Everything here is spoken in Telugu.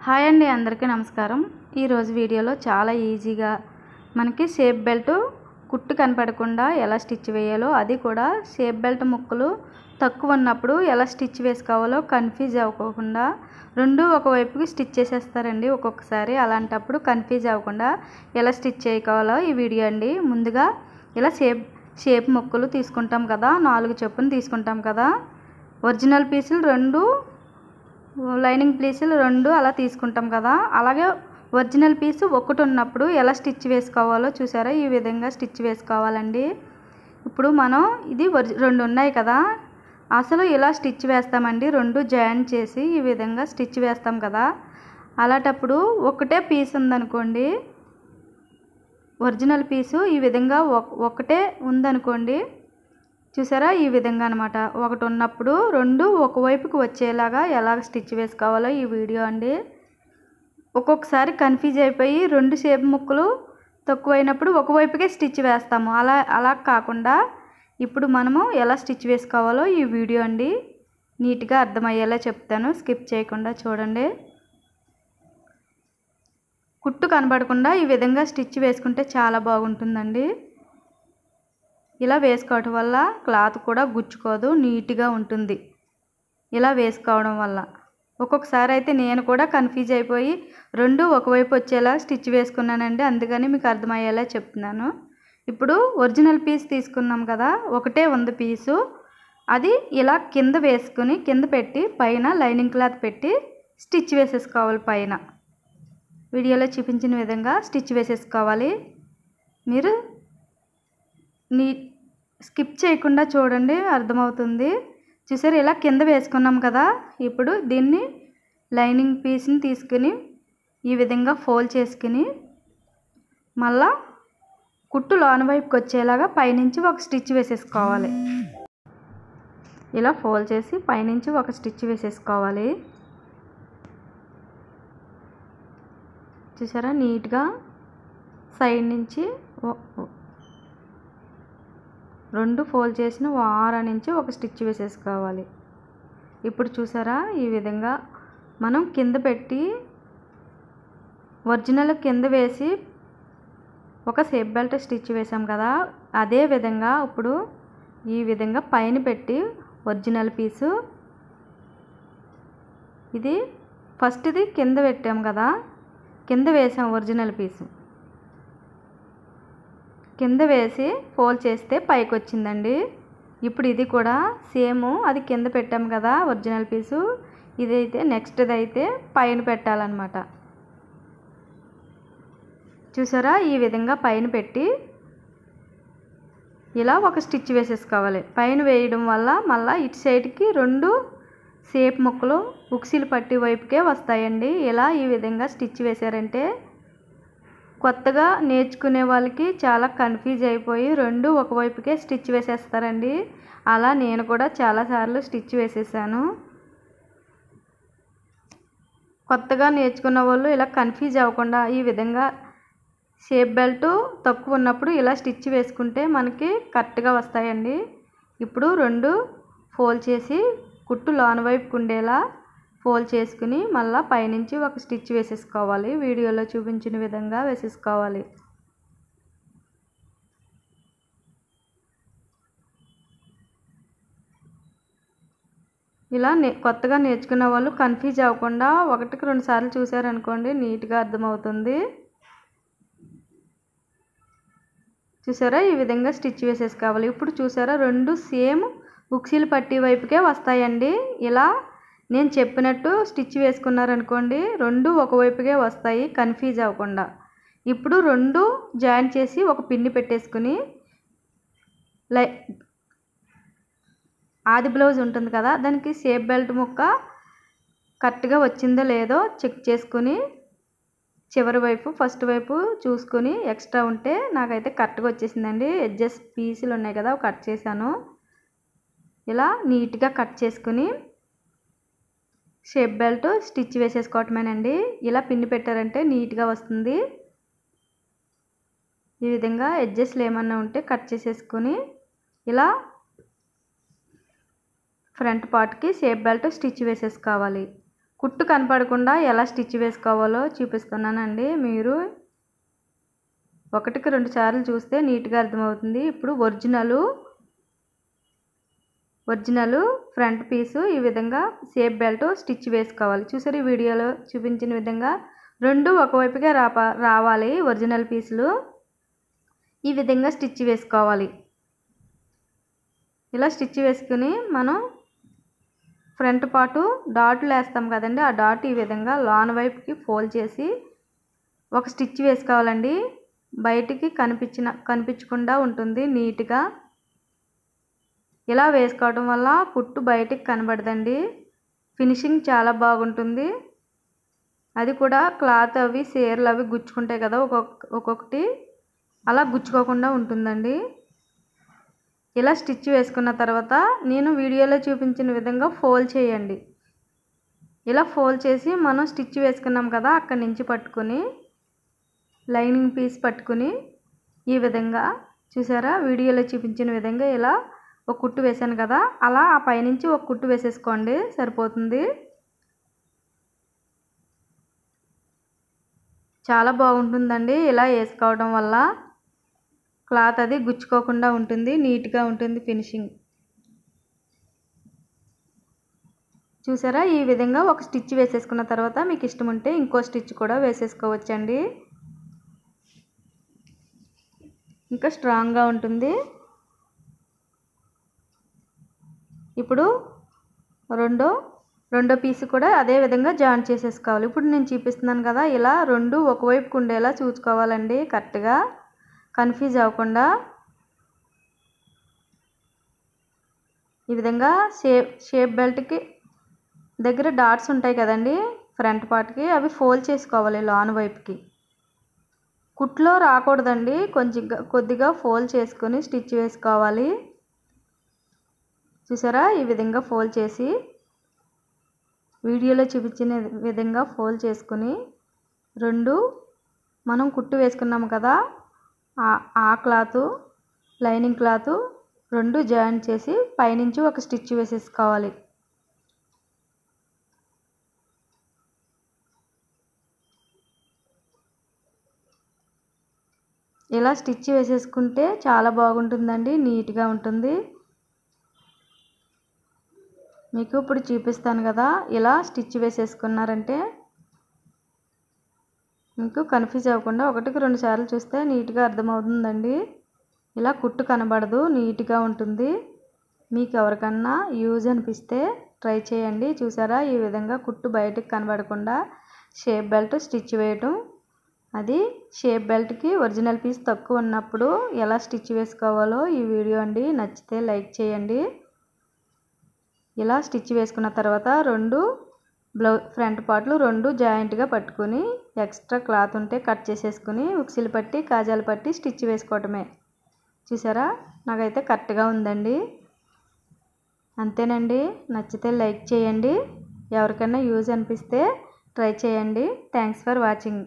హాయ్ అండి, అందరికీ నమస్కారం. ఈరోజు వీడియోలో చాలా ఈజీగా మనకి షేప్ బెల్ట్ కుట్టు కనపడకుండా ఎలా స్టిచ్ వేయాలో, అది కూడా షేప్ బెల్ట్ ముక్కలు తక్కువ ఉన్నప్పుడు ఎలా స్టిచ్ వేసుకోవాలో కన్ఫ్యూజ్ అవ్వకుండా రెండు ఒకవైపుకి స్టిచ్ చేసేస్తారండి ఒక్కొక్కసారి. అలాంటప్పుడు కన్ఫ్యూజ్ అవ్వకుండా ఎలా స్టిచ్ చేసుకోవాలో ఈ వీడియో అండి. ముందుగా ఇలా షేప్ ముక్కలు తీసుకుంటాం కదా, 4 చొప్పున తీసుకుంటాం కదా. ఒరిజినల్ పీసులు 2, లైనింగ్ పీసులు 2 అలా తీసుకుంటాం కదా. అలాగే ఒరిజినల్ పీసు ఒకటి ఉన్నప్పుడు ఎలా స్టిచ్ వేసుకోవాలో చూసారా, ఈ విధంగా స్టిచ్ వేసుకోవాలండి. ఇప్పుడు మనం ఇది 2 ఉన్నాయి కదా, అసలు ఇలా స్టిచ్ వేస్తామండి. 2 జాయిన్ చేసి ఈ విధంగా స్టిచ్ వేస్తాం కదా. అలాంటప్పుడు ఒకటే పీస్ ఉందనుకోండి, ఒరిజినల్ పీసు ఈ విధంగా ఒకటే ఉందనుకోండి, చూసారా ఈ విధంగా అనమాట. ఒకటి ఉన్నప్పుడు 2 ఒకవైపుకి వచ్చేలాగా ఎలా స్టిచ్ వేసుకోవాలో ఈ వీడియో అండి. ఒక్కొక్కసారి కన్ఫ్యూజ్ అయిపోయి 2 షేప్ ముక్కలు తక్కువైనప్పుడు ఒకవైపుకే స్టిచ్ వేస్తాము. అలా కాకుండా ఇప్పుడు మనము ఎలా స్టిచ్ వేసుకోవాలో ఈ వీడియో అండి. నీట్గా అర్థమయ్యేలా చెప్తాను, స్కిప్ చేయకుండా చూడండి. కుట్టు కనబడకుండా ఈ విధంగా స్టిచ్ వేసుకుంటే చాలా బాగుంటుందండి. ఇలా వేసుకోవడం వల్ల క్లాత్ కూడా గుచ్చుకోదు, నీట్గా ఉంటుంది ఇలా వేసుకోవడం వల్ల. ఒక్కొక్కసారి అయితే నేను కూడా కన్ఫ్యూజ్ అయిపోయి 2 ఒకవైపు వచ్చేలా స్టిచ్ వేసుకున్నానండి, అందుకని మీకు అర్థమయ్యేలా చెప్తున్నాను. ఇప్పుడు ఒరిజినల్ పీస్ తీసుకున్నాం కదా, ఒకటే ఉంది పీసు, అది ఇలా కింద వేసుకుని కింద పెట్టి పైన లైనింగ్ క్లాత్ పెట్టి స్టిచ్ వేసేసుకోవాలి. పైన వీడియోలో చూపించిన విధంగా స్టిచ్ వేసేసుకోవాలి. మీరు స్కిప్ చేయకుండా చూడండి, అర్థమవుతుంది. చూసారు ఇలా కింద వేసుకున్నాం కదా. ఇప్పుడు దీన్ని లైనింగ్ పీస్ని తీసుకుని ఈ విధంగా ఫోల్డ్ చేసుకుని మళ్ళా కుట్టు లోన వైపుకి వచ్చేలాగా పైనుంచి ఒక స్టిచ్ వేసేసుకోవాలి. ఇలా ఫోల్డ్ చేసి పైనుంచి ఒక స్టిచ్ వేసేసుకోవాలి. చూసారా నీట్గా సైడ్ నుంచి 2 ఫోల్డ్ చేసిన వార నుంచి ఒక స్టిచ్ వేసేసుకోవాలి. ఇప్పుడు చూసారా ఈ విధంగా మనం కింద పెట్టి ఒరిజినల్ కింద వేసి ఒక షేప్ బెల్ట్ స్టిచ్ వేసాం కదా, అదే విధంగా ఇప్పుడు ఈ విధంగా పైన పెట్టి ఒరిజినల్ పీసు ఇది ఫస్ట్ది కింద పెట్టాం కదా, కింద వేసాం ఒరిజినల్ పీసు, కింద వేసి ఫోల్డ్ చేస్తే పైకి వచ్చిందండి. ఇప్పుడు ఇది కూడా సేమ్, అది కింద పెట్టాం కదా ఒరిజినల్ పీసు, ఇదైతే నెక్స్ట్ది అయితే పైన పెట్టాలన్నమాట. చూసారా ఈ విధంగా పైన పెట్టి ఇలా ఒక స్టిచ్ వేసేసుకోవాలి. పైన వేయడం వల్ల మళ్ళీ ఇటు సైడ్కి 2 షేప్ ముక్కలు ఉక్సిలు పట్టి వైపుకే వస్తాయండి. ఇలా ఈ విధంగా స్టిచ్ వేసారంటే కొత్తగా నేర్చుకునే వాళ్ళకి చాలా కన్ఫ్యూజ్ అయిపోయి 2 ఒకవైపుకే స్టిచ్ వేసేస్తారండి. అలా నేను కూడా చాలాసార్లు స్టిచ్ వేసేసాను. కొత్తగా నేర్చుకున్న వాళ్ళు ఇలా కన్ఫ్యూజ్ అవ్వకుండా ఈ విధంగా షేప్ బెల్ట్ తక్కువ ఉన్నప్పుడు ఇలా స్టిచ్ వేసుకుంటే మనకి కరెక్ట్గా వస్తాయండి. ఇప్పుడు 2 ఫోల్డ్ చేసి కుట్టు లోన వైపుకు ఉండేలా ఫోల్డ్ చేసుకుని మళ్ళీ పైనుంచి ఒక స్టిచ్ వేసేసుకోవాలి. వీడియోలో చూపించిన విధంగా వేసేసుకోవాలి. ఇలా కొత్తగా నేర్చుకున్న వాళ్ళు కన్ఫ్యూజ్ అవ్వకుండా 1కి 2 సార్లు చూసారనుకోండి, నీట్గా అర్థమవుతుంది. చూసారా ఈ విధంగా స్టిచ్ వేసేసుకోవాలి. ఇప్పుడు చూసారా 2 సేమ్ ఉక్సీలు పట్టి వైపుకే వస్తాయండి. ఇలా నేను చెప్పినట్టు స్టిచ్ వేసుకున్నారనుకోండి 2 ఒకవైపుకే వస్తాయి, కన్ఫ్యూజ్ అవ్వకుండా. ఇప్పుడు 2 జాయిన్ చేసి ఒక పిన్ని పెట్టేసుకుని ఆది బ్లౌజ్ ఉంటుంది కదా, దానికి షేప్ బెల్ట్ ముక్క కరెక్ట్గా వచ్చిందో లేదో చెక్ చేసుకుని చివరి వైపు ఫస్ట్ వైపు చూసుకుని ఎక్స్ట్రా ఉంటే నాకైతే కరెక్ట్గా వచ్చేసిందండి. ఎడ్జెస్ పీసులు ఉన్నాయి కదా, కట్ చేశాను. ఇలా నీట్గా కట్ చేసుకుని షేప్ బెల్ట్ స్టిచ్ వేసేసుకోవటమేనండి. ఇలా పిన్ని పెట్టారంటే నీట్గా వస్తుంది. ఈ విధంగా ఎడ్జెస్లు ఏమన్నా ఉంటే కట్ చేసేసుకుని ఇలా ఫ్రంట్ పార్ట్కి షేప్ బెల్ట్ స్టిచ్ వేసేసుకోవాలి. కుట్టు కనపడకుండా ఎలా స్టిచ్ వేసుకోవాలో చూపిస్తున్నానండి. మీరు ఒకటికి 2 సార్లు చూస్తే నీట్గా అర్థమవుతుంది. ఇప్పుడు ఒరిజినల్ ఫ్రంట్ పీసు ఈ విధంగా షేప్ బెల్ట్ స్టిచ్ వేసుకోవాలి. చూసారు ఈ వీడియోలో చూపించిన విధంగా రెండు ఒకవైపుగా రావాలి. ఒరిజినల్ పీసులు ఈ విధంగా స్టిచ్ వేసుకోవాలి. ఇలా స్టిచ్ వేసుకుని మనం ఫ్రంట్ పార్టు డాట్లు వేస్తాం కదండి, ఆ డాట్ ఈ విధంగా లోన వైపుకి ఫోల్డ్ చేసి ఒక స్టిచ్ వేసుకోవాలండి. బయటికి కనిపించకుండా ఉంటుంది నీట్గా. ఇలా వేసుకోవడం వల్ల కుట్టు బయటికి కనబడదండి. ఫినిషింగ్ చాలా బాగుంటుంది. అది కూడా క్లాత్ అవి చీరలు అవి గుచ్చుకుంటాయి కదా, ఒక్కొక్కటి అలా గుచ్చుకోకుండా ఉంటుందండి. ఇలా స్టిచ్ వేసుకున్న తర్వాత నేను వీడియోలో చూపించిన విధంగా ఫోల్డ్ చేయండి. ఇలా ఫోల్డ్ చేసి మనం స్టిచ్ వేసుకున్నాం కదా, అక్కడి నుంచి పట్టుకొని లైనింగ్ పీస్ పట్టుకుని ఈ విధంగా చూసారా వీడియోలో చూపించిన విధంగా ఇలా ఒక కుట్టు వేసాను కదా, అలా ఆ పైనుంచి ఒక కుట్టు వేసేసుకోండి సరిపోతుంది. చాలా బాగుంటుందండి. ఇలా వేసుకోవడం వల్ల క్లాత్ అది గుచ్చుకోకుండా ఉంటుంది, నీట్గా ఉంటుంది ఫినిషింగ్. చూసారా ఈ విధంగా ఒక స్టిచ్ వేసేసుకున్న తర్వాత మీకు ఇష్టం ఉంటే ఇంకో స్టిచ్ కూడా వేసేసుకోవచ్చండి. ఇంకా స్ట్రాంగ్గా ఉంటుంది. ఇప్పుడు రెండో పీస్ కూడా అదే విధంగా జాయిన్ చేసేసుకోవాలి. ఇప్పుడు నేను చూపిస్తున్నాను కదా, ఇలా రెండు ఒకవైపుకు ఉండేలా చూసుకోవాలండి. కరెక్ట్గా కన్ఫ్యూజ్ అవ్వకుండా ఈ విధంగా షేప్ బెల్ట్కి దగ్గర డాట్స్ ఉంటాయి కదండి ఫ్రంట్ పార్ట్కి, అవి ఫోల్డ్ చేసుకోవాలి లోన వైపుకి. కుట్లో రాకూడదండి, కొద్దిగా ఫోల్డ్ చేసుకొని స్టిచ్ వేసుకోవాలి. చూసారా ఈ విధంగా ఫోల్డ్ చేసి వీడియోలో చూపించిన విధంగా ఫోల్డ్ చేసుకుని రెండు మనం కుట్టు వేసుకున్నాము కదా, ఆ క్లాత్ లైనింగ్ క్లాత్ రెండు జాయిన్ చేసి పైనుంచి ఒక స్టిచ్ వేసేసుకోవాలి. ఇలా స్టిచ్ వేసేసుకుంటే చాలా బాగుంటుందండి, నీట్గా ఉంటుంది. మీకు ఇప్పుడు చూపిస్తాను కదా, ఇలా స్టిచ్ వేసేసుకున్నారంటే మీకు కన్ఫ్యూజ్ అవ్వకుండా ఒకటికి 2 సార్లు చూస్తే నీట్గా అర్థమవుతుందండి. ఇలా కుట్టు కనబడదు, నీట్గా ఉంటుంది. మీకు ఎవరికన్నా యూజ్ అనిపిస్తే ట్రై చేయండి. చూసారా ఈ విధంగా కుట్టు బయటకు కనబడకుండా షేప్ బెల్ట్ స్టిచ్ వేయటం. అది షేప్ బెల్ట్కి ఒరిజినల్ పీస్ తక్కువ ఉన్నప్పుడు ఎలా స్టిచ్ వేసుకోవాలో ఈ వీడియో అండి. నచ్చితే లైక్ చేయండి. ఇలా స్టిచ్ వేసుకున్న తర్వాత ఫ్రంట్ పార్ట్లు రెండు జాయింట్గా పట్టుకొని ఎక్స్ట్రా క్లాత్ ఉంటే కట్ చేసేసుకుని ఉక్సిలు పట్టి కాజాలు పట్టి స్టిచ్ వేసుకోవటమే. చూసారా నాకైతే కరెక్ట్గా ఉందండి. అంతేనండి. నచ్చితే లైక్ చేయండి. ఎవరికైనా యూజ్ అనిపిస్తే ట్రై చేయండి. Thanks for watching.